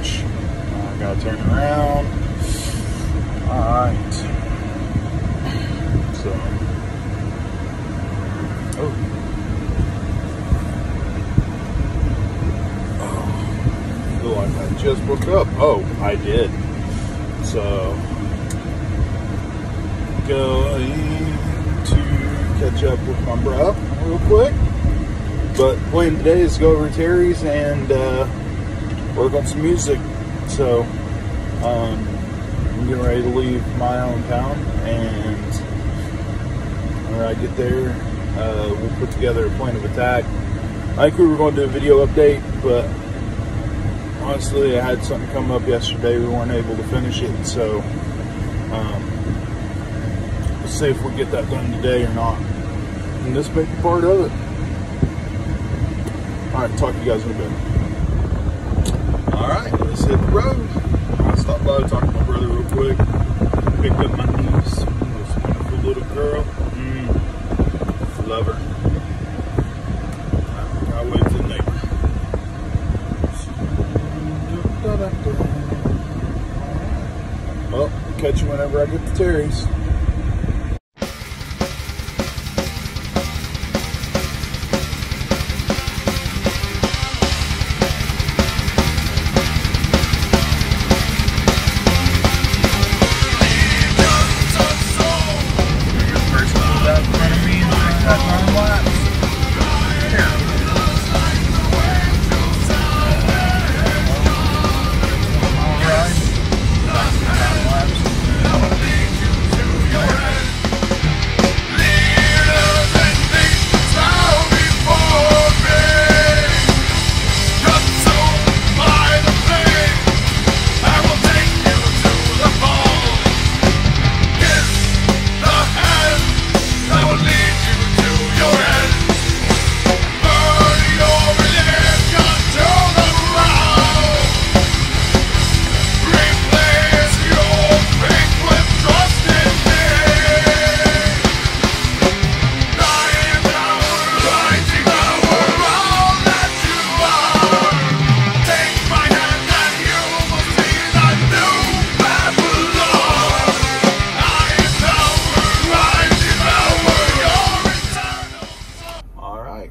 much. I gotta turn around. Alright. So. Oh. I feel like I just woke up. Oh, I did. So. Going to catch up with my bro real quick. But plan today is go over to Terry's and work on some music. So I'm getting ready to leave my hometown, and when I get there, we'll put together a plan of attack. I think we were going to do a video update, but honestly, I had something come up yesterday. We weren't able to finish it, so let's see if we get that done today or not. And this may be part of it. Alright, talk to you guys in a bit. Alright, let's hit the road. I'll stop by and talk to my brother real quick. Pick up my niece, this wonderful little girl. Love her. I'll wave to the neighbor. Well, catch you whenever I get to Terry's.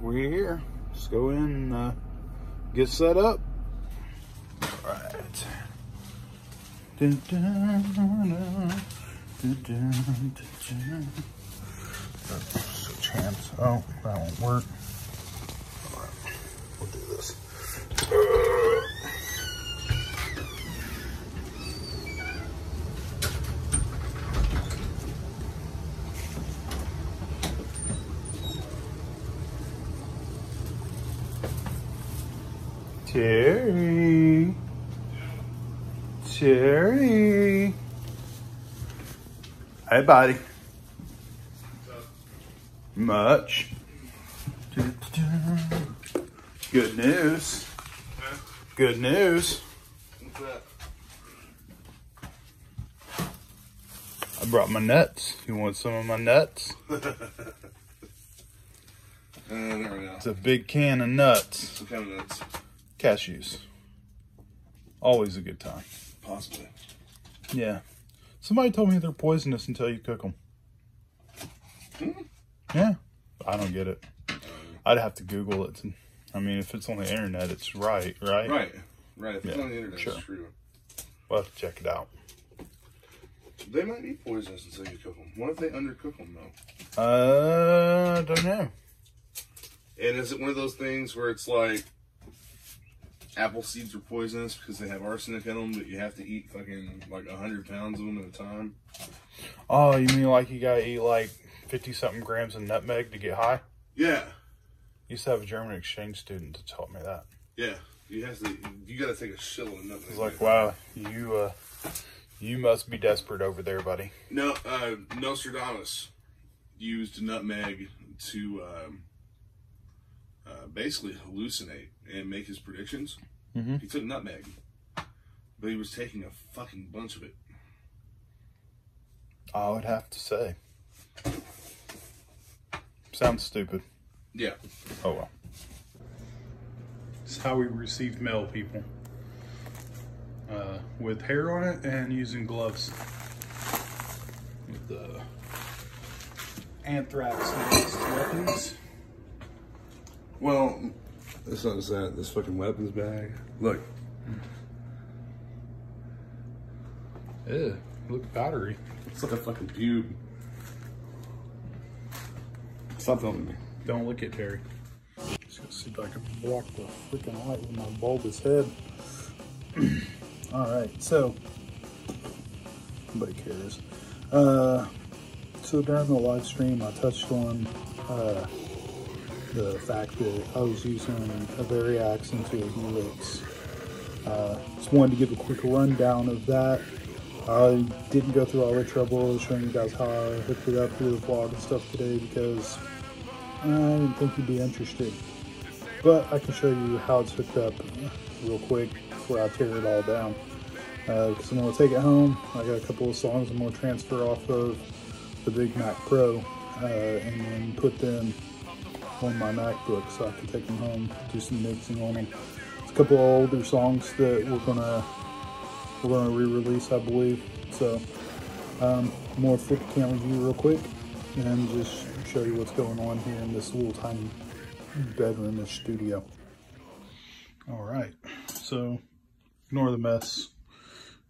We're here. Let's go in and get set up. All right. Dun, dun, dun, dun, dun, dun. Switch hands. Oh, that won't work. All right. We'll do this. Terry. Terry. Hey, buddy. What's up? Much. Good news. Huh? Good news. What's that? I brought my nuts. You want some of my nuts? There we go. It's a big can of nuts. What kind of nuts? Cashews. Always a good time. Possibly. Yeah. Somebody told me they're poisonous until you cook them. Hmm? Yeah. I don't get it. I'd have to Google it. I mean, if it's on the internet, it's right? Right. If it's on the internet, sure. It's true. We'll have to check it out. They might be poisonous until you cook them. What if they undercook them, though? I don't know. And is it one of those things where it's like apple seeds are poisonous because they have arsenic in them, but you have to eat fucking like 100 pounds of them at a time? Oh, you mean like you gotta eat like 50-something grams of nutmeg to get high? Yeah. Used to have a German exchange student that taught me that. Yeah. You gotta take a shitload of nutmeg. It's like, wow, you must be desperate over there, buddy. No, Nostradamus used nutmeg to basically hallucinate and make his predictions. Mm-hmm. He took nutmeg, but he was taking a fucking bunch of it. I would have to say. Sounds stupid. Yeah. Oh well. It's how we receive mail, people. with hair on it and using gloves with the anthrax-based weapons. Well, it's not just that. This fucking weapons bag. Look. Ew, look, battery. It's like a fucking pube. Stop filming me. Don't look at Terry. Just gonna see if I can block the freaking light with my bulbous head. Alright, so nobody cares. So during the live stream I touched on the fact that I was using a Variax into a Helix. Just wanted to give a quick rundown of that. I didn't go through all the trouble of showing you guys how I hooked it up through the vlog and stuff today because I didn't think you'd be interested. But I can show you how it's hooked up real quick before I tear it all down. Because I'm going to take it home. I got a couple of songs I'm going to transfer off of the Big Mac Pro and then put them on my MacBook so I can take them home, do some mixing on them. It's a couple of older songs that we're gonna re-release, I believe. So I'm gonna flip the camera view real quick and just show you what's going on here in this little tiny bedroom-ish studio. All right, so ignore the mess.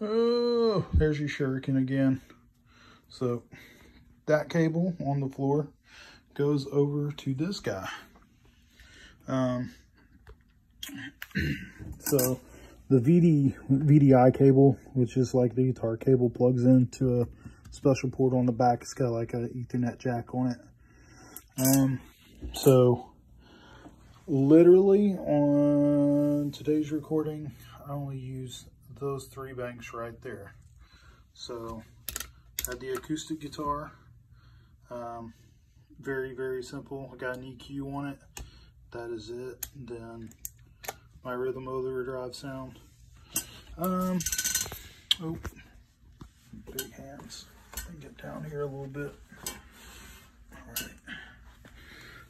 Oh, there's your shuriken again. So that cable on the floor goes over to this guy. So the VDI cable, which is like the guitar cable, plugs into a special port on the back. It's got like an Ethernet jack on it. So literally on today's recording, I only use those 3 banks right there. So I had the acoustic guitar. Very, very simple. I got an EQ on it. That is it. Then my rhythm overdrive sound. Oh, big hands. Let me get down here a little bit. Alright.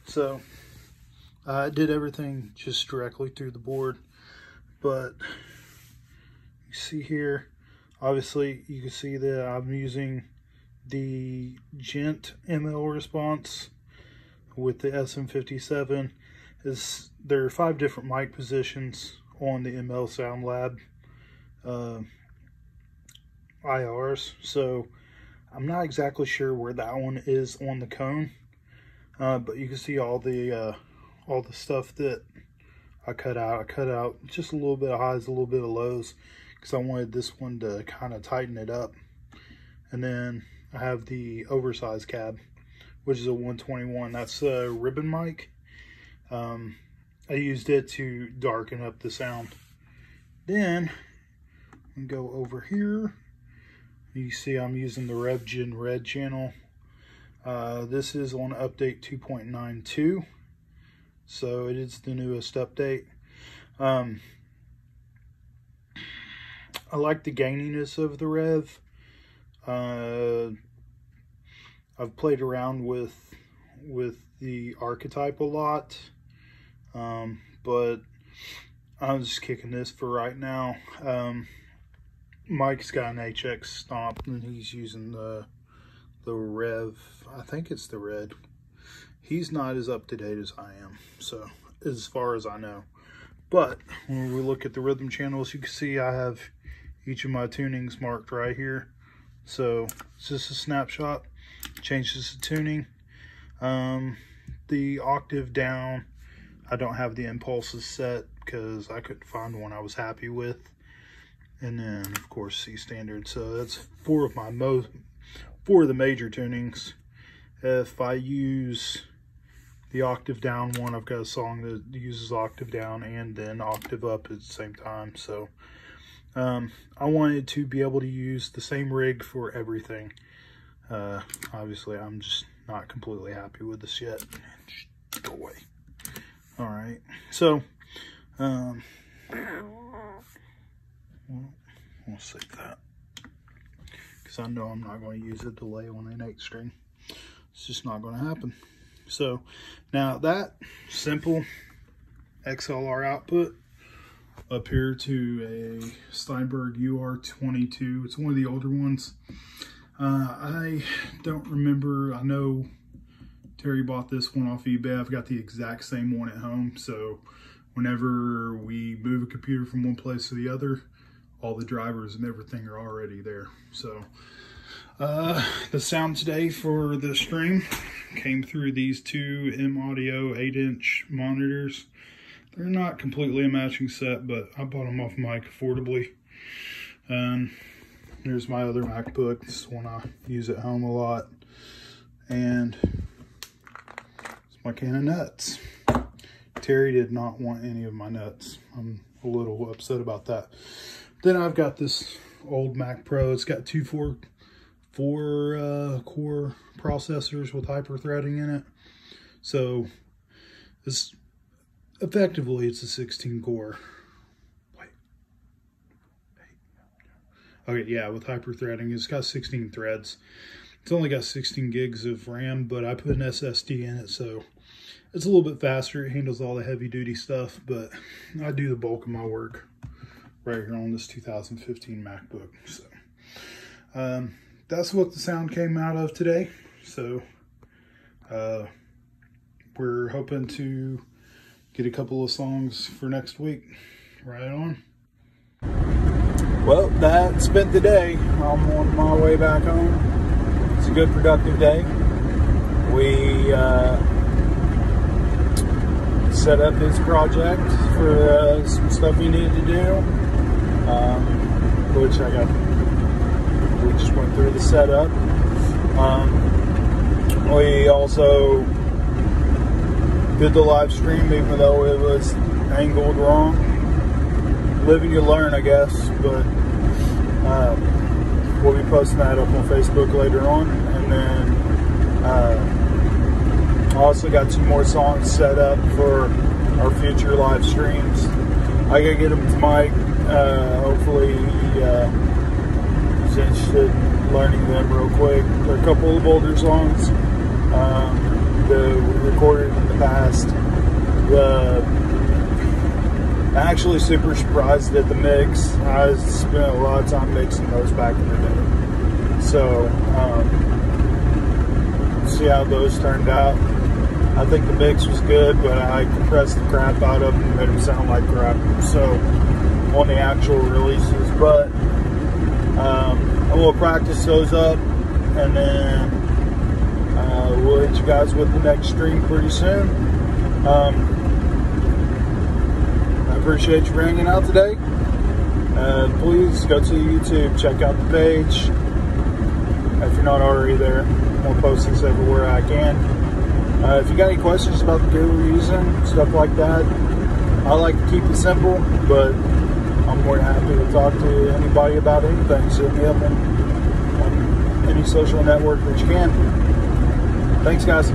So I did everything just directly through the board. But you see here, obviously you can see that I'm using the Gent ML response with the SM57. There are 5 different mic positions on the ML Sound Lab IRs, so I'm not exactly sure where that one is on the cone, but you can see all the stuff that I cut out. I cut out just a little bit of highs, a little bit of lows, because I wanted this one to kind of tighten it up. And then I have the oversized cab, which is a 121. That's a ribbon mic. I used it to darken up the sound. Then we go over here. You see I'm using the RevGen Red channel. This is on update 2.92. So it is the newest update. I like the gaininess of the Rev. I've played around with the archetype a lot, but I'm just kicking this for right now. Mike's got an HX Stomp and he's using the Rev. I think it's the Red. He's not as up to date as I am, so as far as I know. But when we look at the rhythm channels, you can see I have each of my tunings marked right here. So it's just a snapshot. Changes the tuning. The octave down, I don't have the impulses set because I couldn't find one I was happy with. And then of course C standard. So that's 4 of the major tunings. If I use the octave down one, I've got a song that uses octave down and then octave up at the same time. So I wanted to be able to use the same rig for everything. Obviously I'm just not completely happy with this yet. Just go away. All right, so well, we'll save that because I know I'm not going to use a delay on an 8 string. It's just not going to happen. So now that simple XLR output up here to a Steinberg UR22. It's one of the older ones. I don't remember. I know Terry bought this one off eBay. I've got the exact same one at home. So whenever we move a computer from one place to the other, all the drivers and everything are already there. So the sound today for the stream came through these two M Audio 8-inch monitors. They're not completely a matching set, but I bought them off Mike affordably. Here's my other MacBook. This is one I use at home a lot. And it's my can of nuts. Terry did not want any of my nuts. I'm a little upset about that. Then I've got this old Mac Pro. It's got two 4-core processors with hyper-threading in it. So this effectively it's a 16-core. Okay, yeah, with hyper-threading. It's got 16 threads. It's only got 16 gigs of RAM, but I put an SSD in it, so it's a little bit faster. It handles all the heavy-duty stuff, but I do the bulk of my work right here on this 2015 MacBook. So that's what the sound came out of today. So we're hoping to get a couple of songs for next week. Right on. Well, that spent the day. I'm on my way back home. It's a good, productive day. We set up his project for some stuff he needed to do, which we just went through the setup. We also did the live stream, even though it was angled wrong. Live and you learn, I guess, but we'll be posting that up on Facebook later on. And then I also got 2 more songs set up for our future live streams. I gotta get them to Mike. Hopefully he's interested in learning them real quick. They're a couple of older songs that we recorded in the past. I'm actually super surprised at the mix. I spent a lot of time mixing those back in the day. So, see how those turned out. I think the mix was good, but I compressed the crap out of them and made them sound like crap. So, on the actual releases, but I will practice those up, and then we'll hit you guys with the next stream pretty soon. Appreciate you hanging out today. Please go to YouTube, check out the page if you're not already there. I'll post this everywhere I can. If you got any questions about the gear we're using, stuff like that, I like to keep it simple, but I'm more than happy to talk to anybody about anything. So hit me up on any social network that you can. Thanks, guys.